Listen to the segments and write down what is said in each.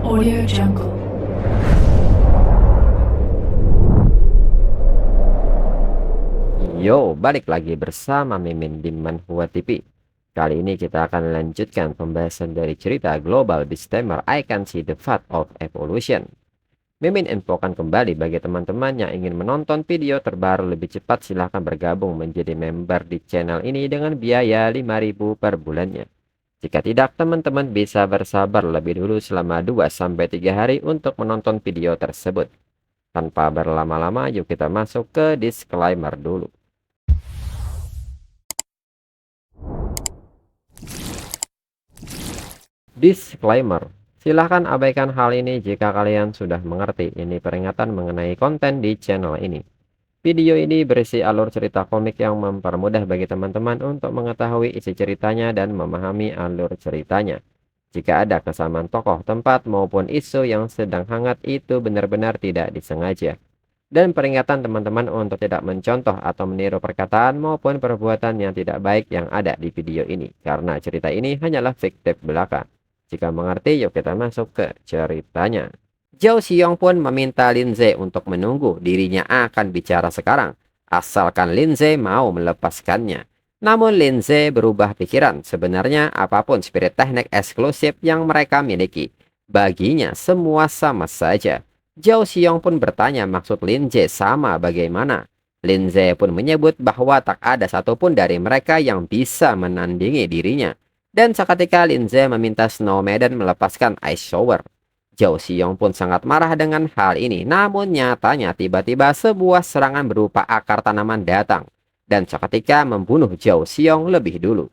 Audio Jungle. Yo, balik lagi bersama Mimin di Manhwa TV. Kali ini kita akan lanjutkan pembahasan dari cerita Global Beastamer I Can See the Path of Evolution. Mimin infokan kembali bagi teman-teman yang ingin menonton video terbaru lebih cepat, silahkan bergabung menjadi member di channel ini dengan biaya 5.000 per bulannya. Jika tidak, teman-teman bisa bersabar lebih dulu selama 2-3 hari untuk menonton video tersebut. Tanpa berlama-lama, yuk kita masuk ke disclaimer dulu. Disclaimer, silahkan abaikan hal ini jika kalian sudah mengerti. Ini peringatan mengenai konten di channel ini. Video ini berisi alur cerita komik yang mempermudah bagi teman-teman untuk mengetahui isi ceritanya dan memahami alur ceritanya. Jika ada kesamaan tokoh, tempat, maupun isu yang sedang hangat, itu benar-benar tidak disengaja. Dan peringatan teman-teman untuk tidak mencontoh atau meniru perkataan maupun perbuatan yang tidak baik yang ada di video ini, karena cerita ini hanyalah fiktif belaka. Jika mengerti, yuk kita masuk ke ceritanya. Zhao Xiong pun meminta Linze untuk menunggu, dirinya akan bicara sekarang, asalkan Linze mau melepaskannya. Namun Linze berubah pikiran, sebenarnya apapun spirit teknik eksklusif yang mereka miliki, baginya semua sama saja. Zhao Xiong pun bertanya maksud Linze sama bagaimana. Linze pun menyebut bahwa tak ada satupun dari mereka yang bisa menandingi dirinya. Dan seketika Linze meminta Snow Maiden melepaskan Ice Shower. Zhao Xiong pun sangat marah dengan hal ini, namun nyatanya tiba-tiba sebuah serangan berupa akar tanaman datang, dan seketika membunuh Zhao Xiong lebih dulu.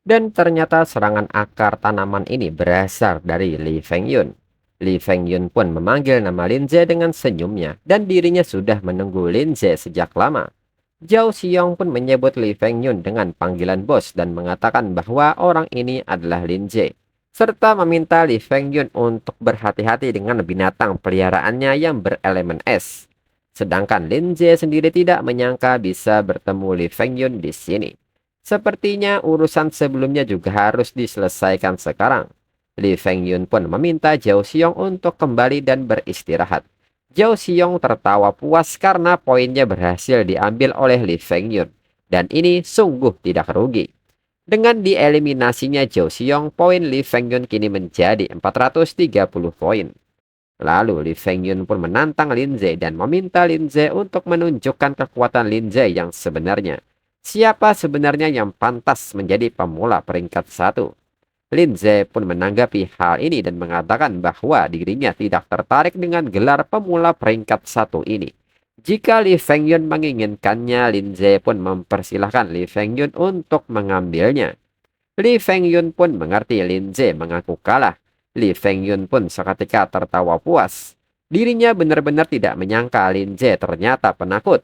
Dan ternyata serangan akar tanaman ini berasal dari Li Fengyun. Li Fengyun pun memanggil nama Linze dengan senyumnya, dan dirinya sudah menunggu Linze sejak lama. Zhao Xiong pun menyebut Li Fengyun dengan panggilan bos dan mengatakan bahwa orang ini adalah Linze, serta meminta Li Fengyun untuk berhati-hati dengan binatang peliharaannya yang berelemen es. Sedangkan Linze sendiri tidak menyangka bisa bertemu Li Fengyun di sini. Sepertinya urusan sebelumnya juga harus diselesaikan sekarang. Li Fengyun pun meminta Zhao Xiong untuk kembali dan beristirahat. Zhao Xiong tertawa puas karena poinnya berhasil diambil oleh Li Fengyun, dan ini sungguh tidak rugi. Dengan dieliminasinya Zhao Xiong, poin Li Fengyun kini menjadi 430 poin. Lalu Li Fengyun pun menantang Linze dan meminta Linze untuk menunjukkan kekuatan Linze yang sebenarnya. Siapa sebenarnya yang pantas menjadi pemula peringkat 1? Linze pun menanggapi hal ini dan mengatakan bahwa dirinya tidak tertarik dengan gelar pemula peringkat 1 ini. Jika Li Fengyun menginginkannya, Linze pun mempersilahkan Li Fengyun untuk mengambilnya. Li Fengyun pun mengerti Linze mengaku kalah. Li Fengyun pun seketika tertawa puas. Dirinya benar-benar tidak menyangka Linze ternyata penakut.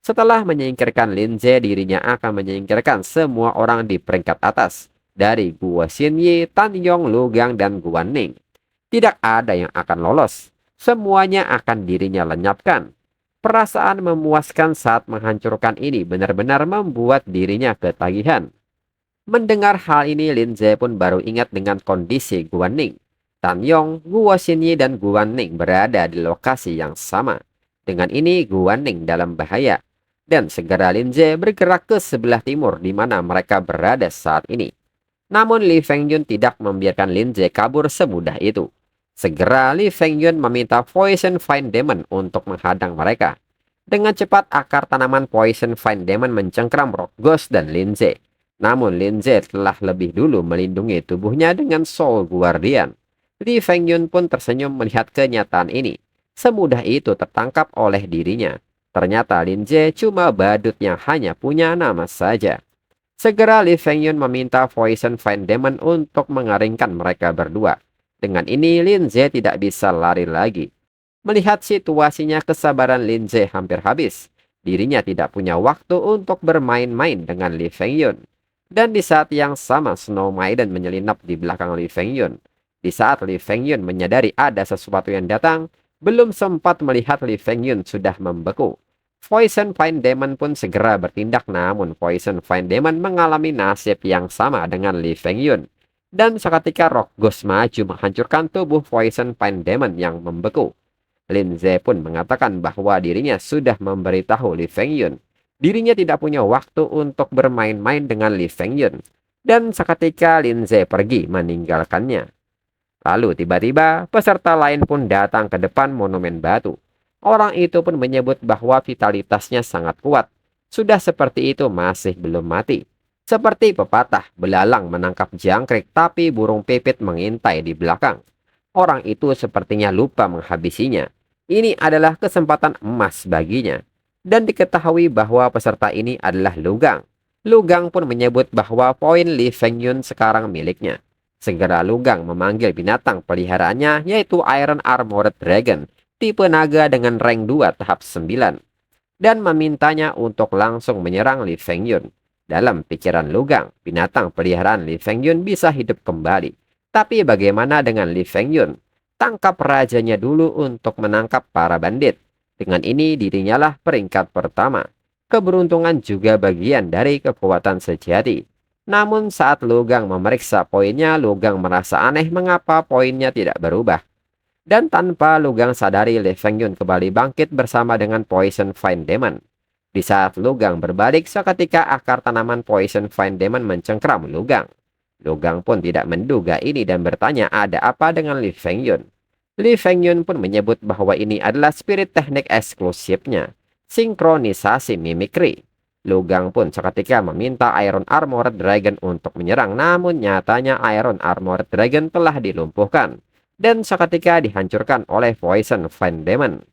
Setelah menyingkirkan Linze, dirinya akan menyingkirkan semua orang di peringkat atas, dari Guo Xinyi, Tan Yong, Lu Gang, dan Guan Ning. Tidak ada yang akan lolos. Semuanya akan dirinya lenyapkan. Perasaan memuaskan saat menghancurkan ini benar-benar membuat dirinya ketagihan. Mendengar hal ini, Linze pun baru ingat dengan kondisi Guan Ning. Tan Yong, Guo Xinyi, dan Guan Ning berada di lokasi yang sama. Dengan ini, Guan Ning dalam bahaya. Dan segera Linze bergerak ke sebelah timur di mana mereka berada saat ini. Namun Li Fengyun tidak membiarkan Linze kabur semudah itu. Segera Li Fengyun meminta Poison Vine Demon untuk menghadang mereka. Dengan cepat akar tanaman Poison Vine Demon mencengkram Rock Ghost dan Linze. Namun Linze telah lebih dulu melindungi tubuhnya dengan Soul Guardian. Li Fengyun pun tersenyum melihat kenyataan ini. Semudah itu tertangkap oleh dirinya. Ternyata Linze cuma badut yang hanya punya nama saja. Segera Li Fengyun meminta Poison Vine Demon untuk mengeringkan mereka berdua. Dengan ini Linze tidak bisa lari lagi. Melihat situasinya, kesabaran Linze hampir habis. Dirinya tidak punya waktu untuk bermain-main dengan Li Fengyun. Dan di saat yang sama Snow Maiden menyelinap di belakang Li Fengyun. Di saat Li Fengyun menyadari ada sesuatu yang datang, belum sempat melihat Li Fengyun sudah membeku. Poison Vine Demon pun segera bertindak, namun Poison Vine Demon mengalami nasib yang sama dengan Li Fengyun. Dan seketika Rock Ghost maju menghancurkan tubuh Poison Fine Demon yang membeku. Linze pun mengatakan bahwa dirinya sudah memberitahu Li Fengyun. Dirinya tidak punya waktu untuk bermain-main dengan Li Fengyun. Dan seketika Linze pergi meninggalkannya. Lalu tiba-tiba peserta lain pun datang ke depan monumen batu. Orang itu pun menyebut bahwa vitalitasnya sangat kuat. Sudah seperti itu masih belum mati. Seperti pepatah, belalang menangkap jangkrik tapi burung pipit mengintai di belakang. Orang itu sepertinya lupa menghabisinya. Ini adalah kesempatan emas baginya. Dan diketahui bahwa peserta ini adalah Lugang. Lugang pun menyebut bahwa poin Li Fengyun sekarang miliknya. Segera Lugang memanggil binatang peliharaannya yaitu Iron Armored Dragon, tipe naga dengan rank 2 tahap 9. Dan memintanya untuk langsung menyerang Li Fengyun. Dalam pikiran Lugang, binatang peliharaan Li Fengyun bisa hidup kembali. Tapi bagaimana dengan Li Fengyun? Tangkap rajanya dulu untuk menangkap para bandit. Dengan ini dirinya lah peringkat pertama. Keberuntungan juga bagian dari kekuatan sejati. Namun saat Lugang memeriksa poinnya, Lugang merasa aneh mengapa poinnya tidak berubah. Dan tanpa Lugang sadari, Li Fengyun kembali bangkit bersama dengan Poison Fine Demon. Di saat Lugang berbalik, seketika akar tanaman Poison Fine Demon mencengkram Lugang. Lugang pun tidak menduga ini dan bertanya ada apa dengan Li Fengyun. Li Fengyun pun menyebut bahwa ini adalah spirit teknik eksklusifnya, sinkronisasi mimikri. Lugang pun seketika meminta Iron Armored Dragon untuk menyerang, namun nyatanya Iron Armored Dragon telah dilumpuhkan dan seketika dihancurkan oleh Poison Fine Demon.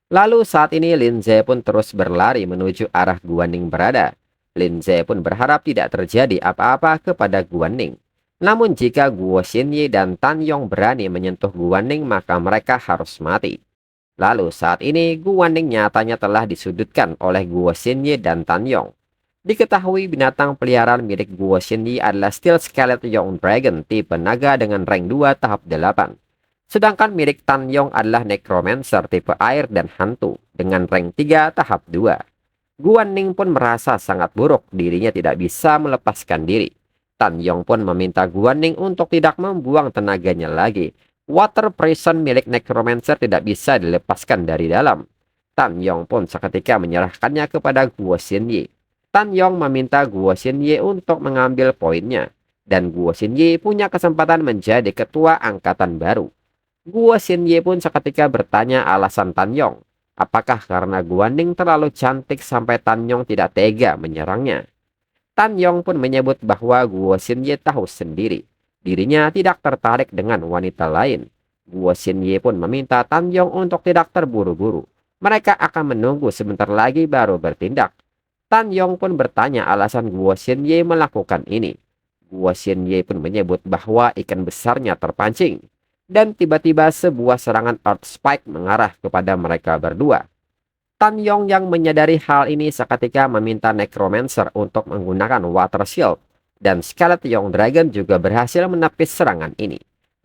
Lalu saat ini Linze pun terus berlari menuju arah Guanning berada. Linze pun berharap tidak terjadi apa-apa kepada Guanning. Namun jika Guo Xinyi dan Tan Yong berani menyentuh Guanning, maka mereka harus mati. Lalu saat ini Guanning nyatanya telah disudutkan oleh Guo Xinyi dan Tan Yong. Diketahui binatang peliharaan milik Guo Xinyi adalah Steel Skeleton Young Dragon tipe naga dengan rank 2 tahap 8. Sedangkan milik Tan Yong adalah Necromancer tipe air dan hantu dengan rank 3 tahap 2. Guanning pun merasa sangat buruk, dirinya tidak bisa melepaskan diri. Tan Yong pun meminta Guanning untuk tidak membuang tenaganya lagi. Water Prison milik Necromancer tidak bisa dilepaskan dari dalam. Tan Yong pun seketika menyerahkannya kepada Guo Xinyi. Tan Yong meminta Guo Xinyi untuk mengambil poinnya. Dan Guo Xinyi punya kesempatan menjadi ketua angkatan baru. Guo Xinyi pun seketika bertanya alasan Tan Yong. Apakah karena Guanning terlalu cantik sampai Tan Yong tidak tega menyerangnya? Tan Yong pun menyebut bahwa Guo Xinyi tahu sendiri. Dirinya tidak tertarik dengan wanita lain. Guo Xinyi pun meminta Tan Yong untuk tidak terburu-buru. Mereka akan menunggu sebentar lagi baru bertindak. Tan Yong pun bertanya alasan Guo Xinyi melakukan ini. Guo Xinyi pun menyebut bahwa ikan besarnya terpancing. Dan tiba-tiba sebuah serangan Earth Spike mengarah kepada mereka berdua. Tan Yong yang menyadari hal ini seketika meminta Necromancer untuk menggunakan Water Shield. Dan Skeleton Young Dragon juga berhasil menepis serangan ini.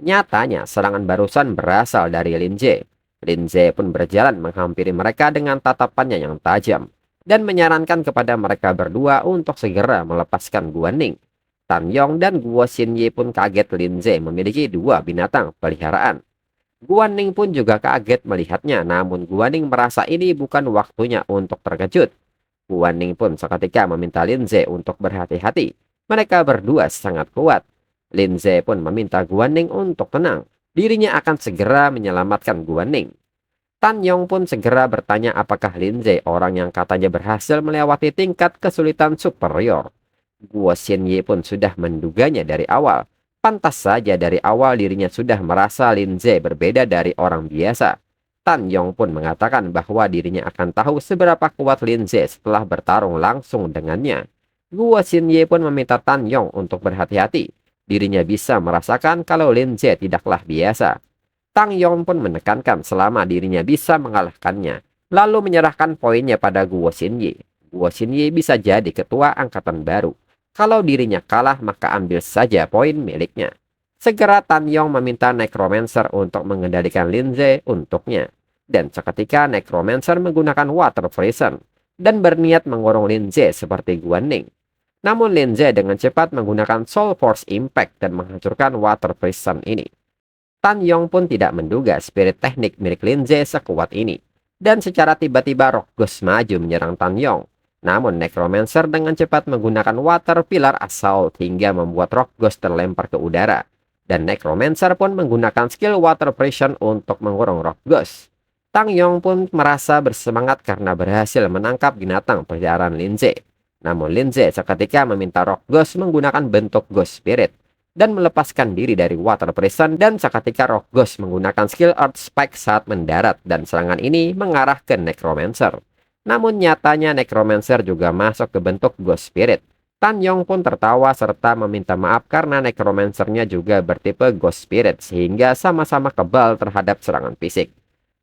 Nyatanya serangan barusan berasal dari Linze. Linze pun berjalan menghampiri mereka dengan tatapannya yang tajam. Dan menyarankan kepada mereka berdua untuk segera melepaskan Guanning. Tan Yong dan Guo Xinyi pun kaget Linze memiliki dua binatang peliharaan. Guanning pun juga kaget melihatnya, namun Guanning merasa ini bukan waktunya untuk terkejut. Guanning pun seketika meminta Linze untuk berhati-hati. Mereka berdua sangat kuat. Linze pun meminta Guanning untuk tenang. Dirinya akan segera menyelamatkan Guanning. Tan Yong pun segera bertanya apakah Linze orang yang katanya berhasil melewati tingkat kesulitan superior. Guo Xinyi pun sudah menduganya dari awal. Pantas saja dari awal dirinya sudah merasa Linze berbeda dari orang biasa. Tan Yong pun mengatakan bahwa dirinya akan tahu seberapa kuat Linze setelah bertarung langsung dengannya. Guo Xinyi pun meminta Tan Yong untuk berhati-hati. Dirinya bisa merasakan kalau Linze tidaklah biasa. Tan Yong pun menekankan selama dirinya bisa mengalahkannya, lalu menyerahkan poinnya pada Guo Xinyi. Guo Xinyi bisa jadi ketua angkatan baru. Kalau dirinya kalah maka ambil saja poin miliknya. Segera Tan Yong meminta Necromancer untuk mengendalikan Linze untuknya. Dan seketika Necromancer menggunakan Water Prison dan berniat mengurung Linze seperti Guanning. Namun Lindsay dengan cepat menggunakan Soul Force Impact dan menghancurkan Water Prison ini. Tan Yong pun tidak menduga spirit teknik milik Lindsay sekuat ini. Dan secara tiba-tiba Rock Ghost maju menyerang Tan Yong. Namun Necromancer dengan cepat menggunakan Water Pillar Assault hingga membuat Rock Ghost terlempar ke udara. Dan Necromancer pun menggunakan skill Water Prison untuk mengurung Rock Ghost. Tang Yong pun merasa bersemangat karena berhasil menangkap binatang peliharaan Lindsay. Namun Lindsay seketika meminta Rock Ghost menggunakan bentuk Ghost Spirit dan melepaskan diri dari Water Prison, dan seketika Rock Ghost menggunakan skill Earth Spike saat mendarat dan serangan ini mengarah ke Necromancer. Namun nyatanya Necromancer juga masuk ke bentuk Ghost Spirit. Tan Yong pun tertawa serta meminta maaf karena Necromancer-nya juga bertipe Ghost Spirit sehingga sama-sama kebal terhadap serangan fisik.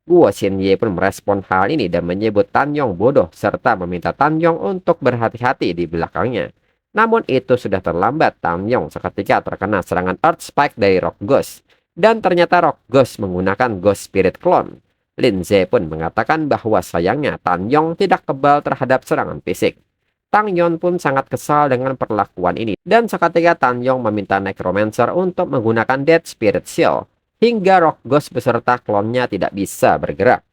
Guo Xinye pun merespon hal ini dan menyebut Tan Yong bodoh serta meminta Tan Yong untuk berhati-hati di belakangnya. Namun itu sudah terlambat. Tan Yong seketika terkena serangan Earth Spike dari Rock Ghost. Dan ternyata Rock Ghost menggunakan Ghost Spirit Clone. Lindsay pun mengatakan bahwa sayangnya Tan Yong tidak kebal terhadap serangan fisik. Tang Yon pun sangat kesal dengan perlakuan ini. Dan seketika Tan Yong meminta Necromancer untuk menggunakan Dead Spirit Seal. Hingga Rock Ghost beserta klonnya tidak bisa bergerak.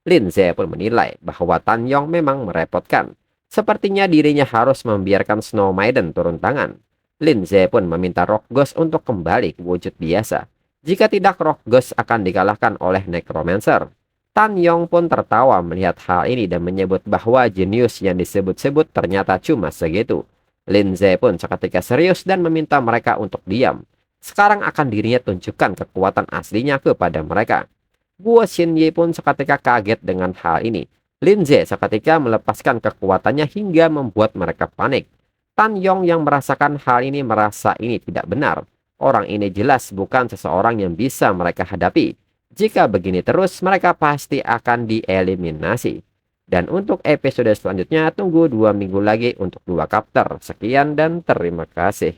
Lindsay pun menilai bahwa Tan Yong memang merepotkan. Sepertinya dirinya harus membiarkan Snow Maiden turun tangan. Lindsay pun meminta Rock Ghost untuk kembali ke wujud biasa. Jika tidak, Rock Ghost akan dikalahkan oleh Necromancer. Tan Yong pun tertawa melihat hal ini dan menyebut bahwa jenius yang disebut-sebut ternyata cuma segitu. Lindsay pun seketika serius dan meminta mereka untuk diam. Sekarang akan dirinya tunjukkan kekuatan aslinya kepada mereka. Guo Xinye pun seketika kaget dengan hal ini. Lindsay seketika melepaskan kekuatannya hingga membuat mereka panik. Tan Yong yang merasakan hal ini merasa ini tidak benar. Orang ini jelas bukan seseorang yang bisa mereka hadapi. Jika begini terus, mereka pasti akan dieliminasi. Dan untuk episode selanjutnya, tunggu 2 minggu lagi untuk 2 chapter. Sekian dan terima kasih.